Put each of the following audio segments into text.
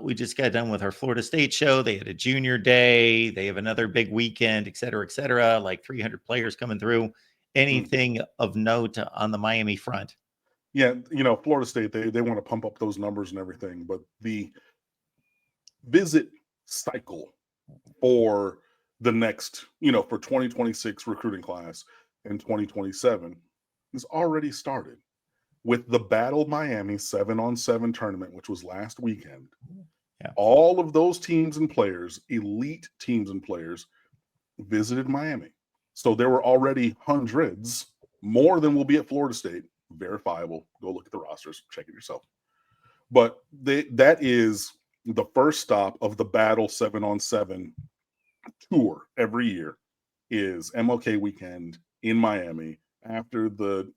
We just got done with our Florida State show. They had a junior day. They have another big weekend, et cetera, like 300 players coming through. Anything of note on the Miami front? Yeah, Florida State, they want to pump up those numbers and everything, but the visit cycle for the next, for 2026 recruiting class and 2027 is already started with the Battle Miami 7-on-7 tournament, which was last weekend. Yeah. All of those teams and players, elite teams and players, visited Miami. So there were already hundreds, more than will be at Florida State, verifiable. Go look at the rosters, check it yourself. But that is the first stop of the Battle 7-on-7 tour every year is MLK weekend in Miami after the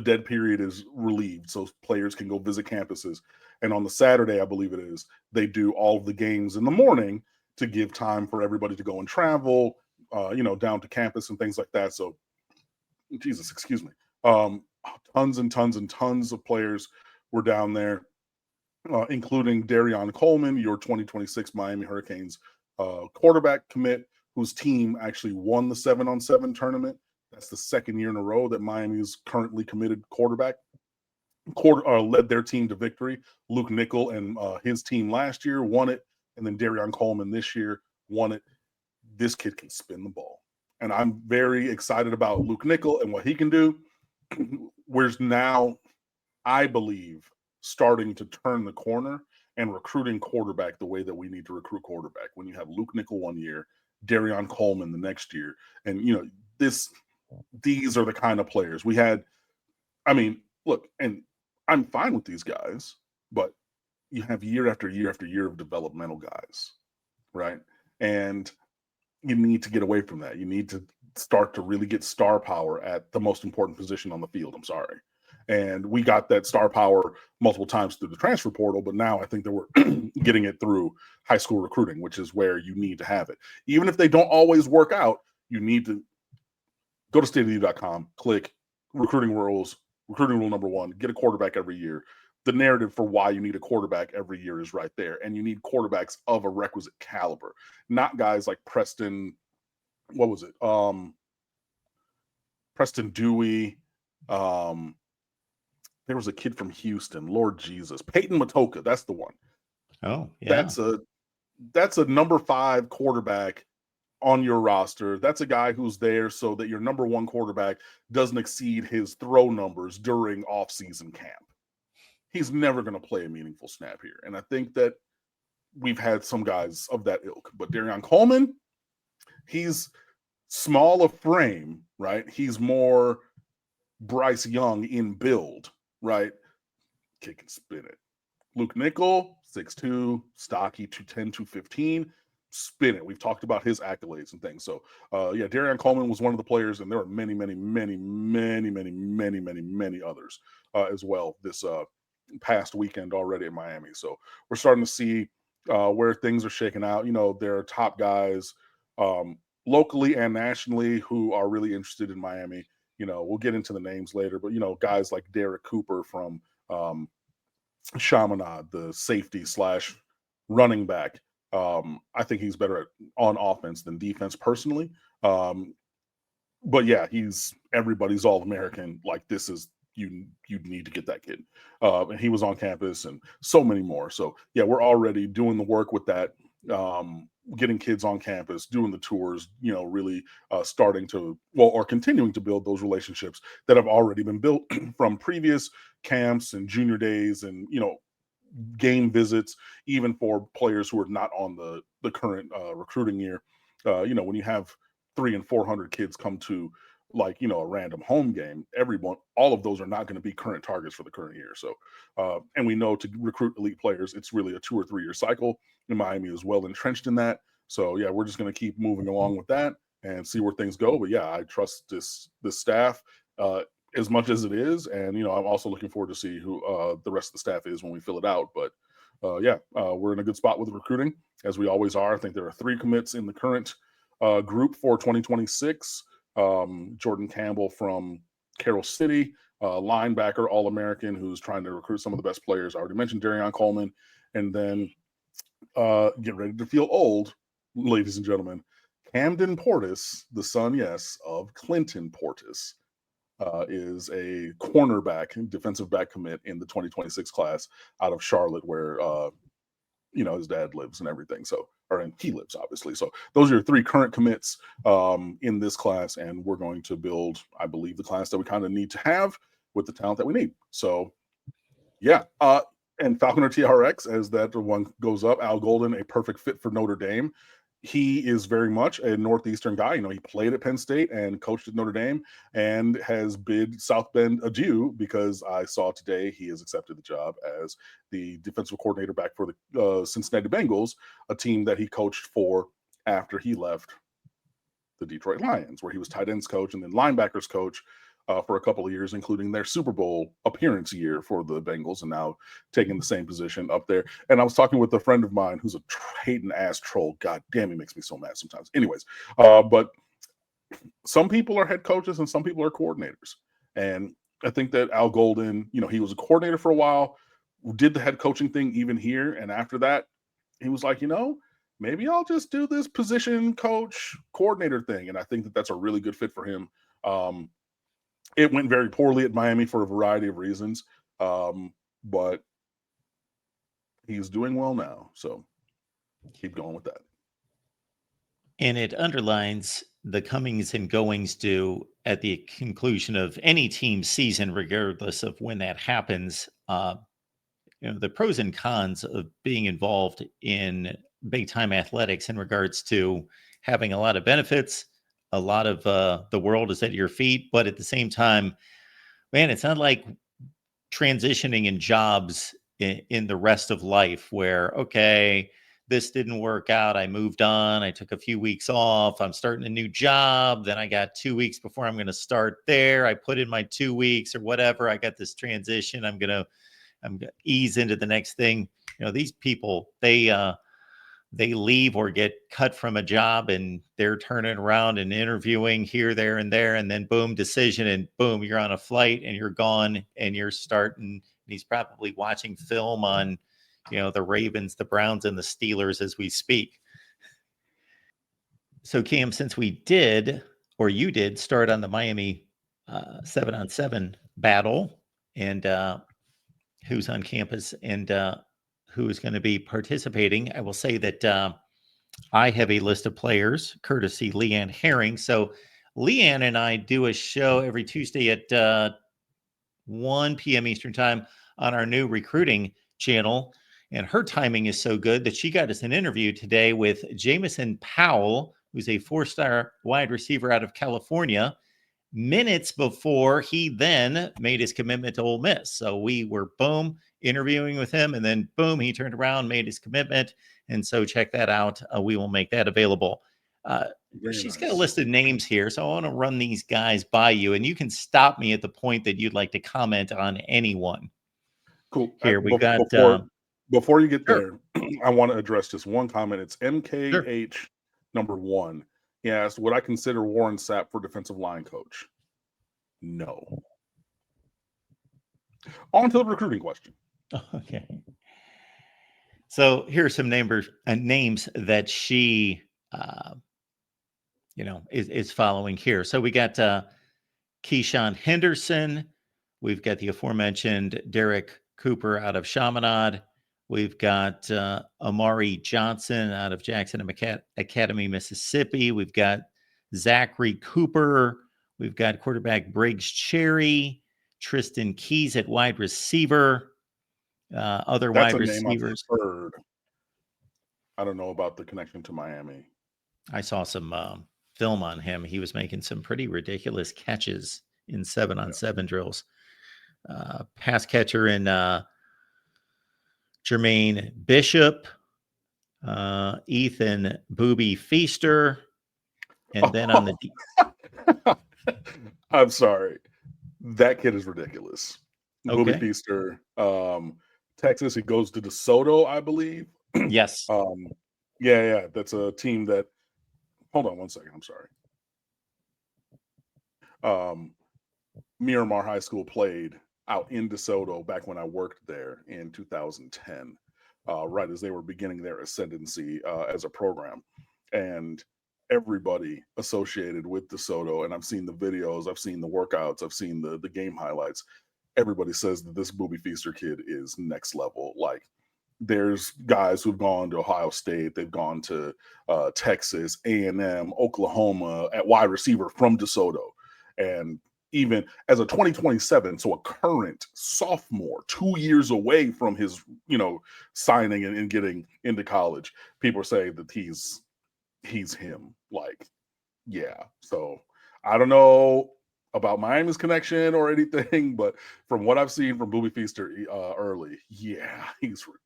dead period is relieved, so players can go visit campuses. And on the Saturday, I believe it is, they do all of the games in the morning to give time for everybody to go and travel, down to campus and things like that. So, Jesus, excuse me. Tons and tons and tons of players were down there, including Darion Coleman, your 2026 Miami Hurricanes quarterback commit, whose team actually won the 7-on-7 tournament. That's the second year in a row that Miami's currently committed quarterback led their team to victory. Luke Nickel and his team last year won it, and then Darion Coleman this year won it. This kid can spin the ball, and I'm very excited about Luke Nickel and what he can do. Where's now, I believe, starting to turn the corner and recruiting quarterback the way that we need to recruit quarterback. When you have Luke Nickel one year, Darion Coleman the next year, and these are the kind of players we had. I mean, look, and I'm fine with these guys, but you have year after year after year of developmental guys, right? And you need to get away from that. You need to start to really get star power at the most important position on the field. I'm sorry. And we got that star power multiple times through the transfer portal, but now I think that we're getting it through high school recruiting, which is where you need to have it. Even if they don't always work out, you need to go to stateofu.com, click recruiting rules, recruiting rule number 1, get a quarterback every year. The narrative for why you need a quarterback every year is right there. And you need quarterbacks of a requisite caliber, not guys like Preston, what was it? Preston Dewey. There was a kid from Houston, Lord Jesus. Peyton Matoka, that's the one. Oh, yeah. That's a number 5 quarterback on your roster. That's a guy who's there so that your number 1 quarterback doesn't exceed his throw numbers during off-season camp. He's never going to play a meaningful snap here. And I think that we've had some guys of that ilk. But Darion Coleman, he's small of frame, right? He's more Bryce Young in build, right? Kick and spin it. Luke Nickel, 6'2", stocky, 210, 215. Spin it. We've talked about his accolades and things. So, Darion Coleman was one of the players, and there are many, many, many, many, many, many, many, many others as well this past weekend already in Miami. So we're starting to see where things are shaking out. There are top guys locally and nationally who are really interested in Miami. We'll get into the names later, but guys like Derek Cooper from Chaminade, the safety / running back. I think he's better on offense than defense personally. But yeah, he's everybody's All-American. Like, this is you need to get that kid. And he was on campus and so many more. So yeah, we're already doing the work with that. Getting kids on campus, doing the tours, really starting to, or continuing to build those relationships that have already been built from previous camps and junior days and, game visits, even for players who are not on the current recruiting year. When you have 300 and 400 kids come to a random home game, all of those are not going to be current targets for the current year. So, and we know to recruit elite players, it's really a 2 or 3 year cycle. And Miami is well entrenched in that. So yeah, we're just going to keep moving along with that and see where things go. But yeah, I trust this staff as much as it is. And, I'm also looking forward to see who the rest of the staff is when we fill it out. But we're in a good spot with recruiting, as we always are. I think there are 3 commits in the current group for 2026. Jordan Campbell from Carroll City, linebacker, All-American, who's trying to recruit some of the best players. I already mentioned Darion Coleman. And then get ready to feel old, ladies and gentlemen. Camden Portis, the son, yes, of Clinton Portis, is a cornerback, defensive back commit in the 2026 class out of Charlotte, where his dad lives and everything. So, and he lives obviously. So those are your 3 current commits in this class, and we're going to build, I believe, the class that we kind of need to have with the talent that we need. So, yeah. And Falconer TRX, as that one goes up, Al Golden, a perfect fit for Notre Dame. He is very much a Northeastern guy. He played at Penn State and coached at Notre Dame and has bid South Bend adieu, because I saw today he has accepted the job as the defensive coordinator back for the Cincinnati Bengals, a team that he coached for after he left the Detroit Lions, where he was tight ends coach and then linebackers coach for a couple of years, including their Super Bowl appearance year for the Bengals, and now taking the same position up there. And I was talking with a friend of mine who's a hating ass troll. God damn, he makes me so mad sometimes. Anyways, but some people are head coaches and some people are coordinators. And I think that Al Golden, he was a coordinator for a while, did the head coaching thing even here. And after that, he was like, maybe I'll just do this position coach coordinator thing. And I think that that's a really good fit for him. It went very poorly at Miami for a variety of reasons, but he's doing well now. So keep going with that. And it underlines the comings and goings due at the conclusion of any team's season, regardless of when that happens. The pros and cons of being involved in big time athletics in regards to having a lot of benefits, a lot of the world is at your feet, but at the same time, man, it's not like transitioning in jobs in the rest of life where, okay, this didn't work out. I moved on. I took a few weeks off. I'm starting a new job. Then I got 2 weeks before I'm going to start there. I put in my 2 weeks or whatever. I got this transition. I'm going to ease into the next thing. These people, they leave or get cut from a job and they're turning around and interviewing here, there, and there. And then boom, decision, and boom, you're on a flight and you're gone and you're starting. He's probably watching film on, the Ravens, the Browns, and the Steelers as we speak. So Cam, since we did, or you did, start on the Miami 7-on-7 battle and who's on campus and who is going to be participating, I will say that I have a list of players, courtesy Leanne Herring. So Leanne and I do a show every Tuesday at 1 p.m. Eastern time on our new recruiting channel. And her timing is so good that she got us an interview today with Jamison Powell, who's a 4-star wide receiver out of California, minutes before he then made his commitment to Ole Miss. So we were, boom, interviewing with him, and then boom, he turned around, made his commitment. And so check that out. We will make that available. She's got a list of names here, so I want to run these guys by you, and you can stop me at the point that you'd like to comment on anyone. Cool. Here we got. Before you get Sure. there, I want to address just one comment. It's MKH number 1. He asked, would I consider Warren Sapp for defensive line coach? No. On to the recruiting question. Okay. So here are some names that she, is following here. So we got Keyshawn Henderson. We've got the aforementioned Derek Cooper out of Chaminade. We've got Amari Johnson out of Jackson Academy, Mississippi. We've got Zachary Cooper. We've got quarterback Briggs Cherry, Tristan Keys at wide receiver. Other That's wide a name receivers. I've heard. I don't know about the connection to Miami. I saw some film on him. He was making some pretty ridiculous catches in 7-on-7 drills. Pass catcher in Jermaine Bishop, Ethan Booby Feaster, and then on the I'm sorry. That kid is ridiculous. Okay. Booby Feaster, Texas. He goes to DeSoto, I believe. Yes. Yeah. That's a team that. Hold on one second. I'm sorry. Miramar High School played out in DeSoto back when I worked there in 2010. right as they were beginning their ascendancy as a program. And everybody associated with DeSoto, and I've seen the videos, I've seen the workouts, I've seen the game highlights. Everybody says that this Booby Feaster kid is next level. Like, there's guys who've gone to Ohio State, they've gone to Texas, A&M, Oklahoma at wide receiver from DeSoto, and even as a 2027, so a current sophomore, 2 years away from his signing and getting into college, people are saying that he's him. Like, yeah. So I don't know about Miami's connection or anything, but from what I've seen from Booby Feaster early, yeah, he's ridiculous.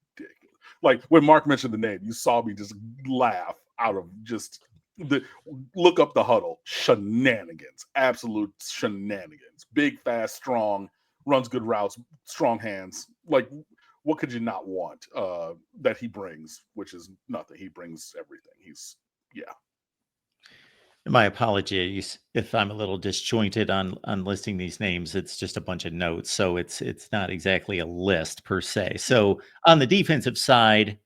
Like, when Mark mentioned the name, you saw me just laugh out of just the look up the huddle. Shenanigans, absolute shenanigans. Big, fast, strong, runs good routes, strong hands. Like, what could you not want that he brings? Which is nothing. He brings everything. He's yeah. My apologies if I'm a little disjointed on listing these names. It's just a bunch of notes, so it's not exactly a list per se. So on the defensive side,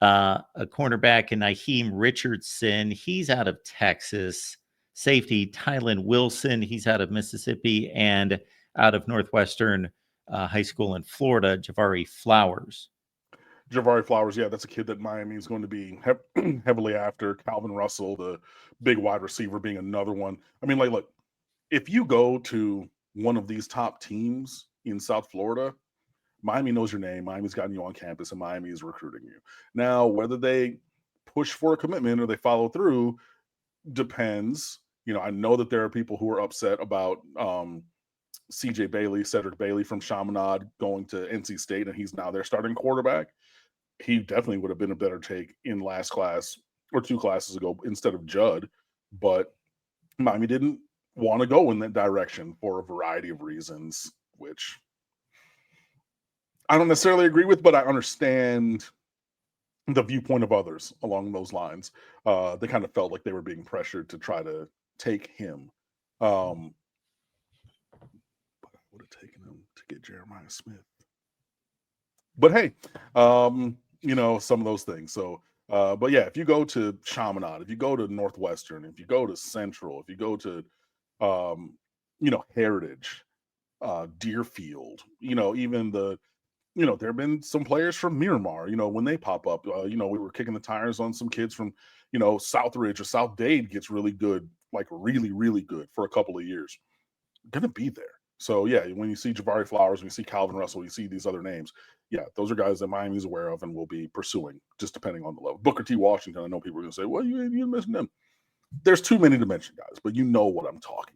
a cornerback, Naheem Richardson, he's out of Texas. Safety Tylen Wilson, he's out of Mississippi, and out of Northwestern High School in Florida, Javari Flowers. Javari Flowers, yeah, that's a kid that Miami is going to be heavily after. Calvin Russell, the big wide receiver, being another one. I mean, like, look, if you go to one of these top teams in South Florida, Miami knows your name. Miami's gotten you on campus, and Miami is recruiting you. Now, whether they push for a commitment or they follow through depends. I know that there are people who are upset about CJ Bailey, Cedric Bailey from Chaminade going to NC State, and he's now their starting quarterback. He definitely would have been a better take in last class or 2 classes ago instead of Judd, but Miami didn't want to go in that direction for a variety of reasons, which I don't necessarily agree with, but I understand the viewpoint of others along those lines. They kind of felt like they were being pressured to try to take him. But I would have taken him to get Jeremiah Smith. But hey, some of those things. So, but yeah, if you go to Chaminade, if you go to Northwestern, if you go to Central, if you go to, Heritage, Deerfield, even there have been some players from Miramar, when they pop up, we were kicking the tires on some kids from, Southridge or South Dade gets really good, like really, really good for a couple of years. Going to be there. So yeah, when you see Javari Flowers, when you see Calvin Russell, you see these other names. Yeah, those are guys that Miami's aware of and will be pursuing, just depending on the level. Booker T. Washington, I know people are going to say, well, you mentioned them. There's too many to mention, guys, but you know what I'm talking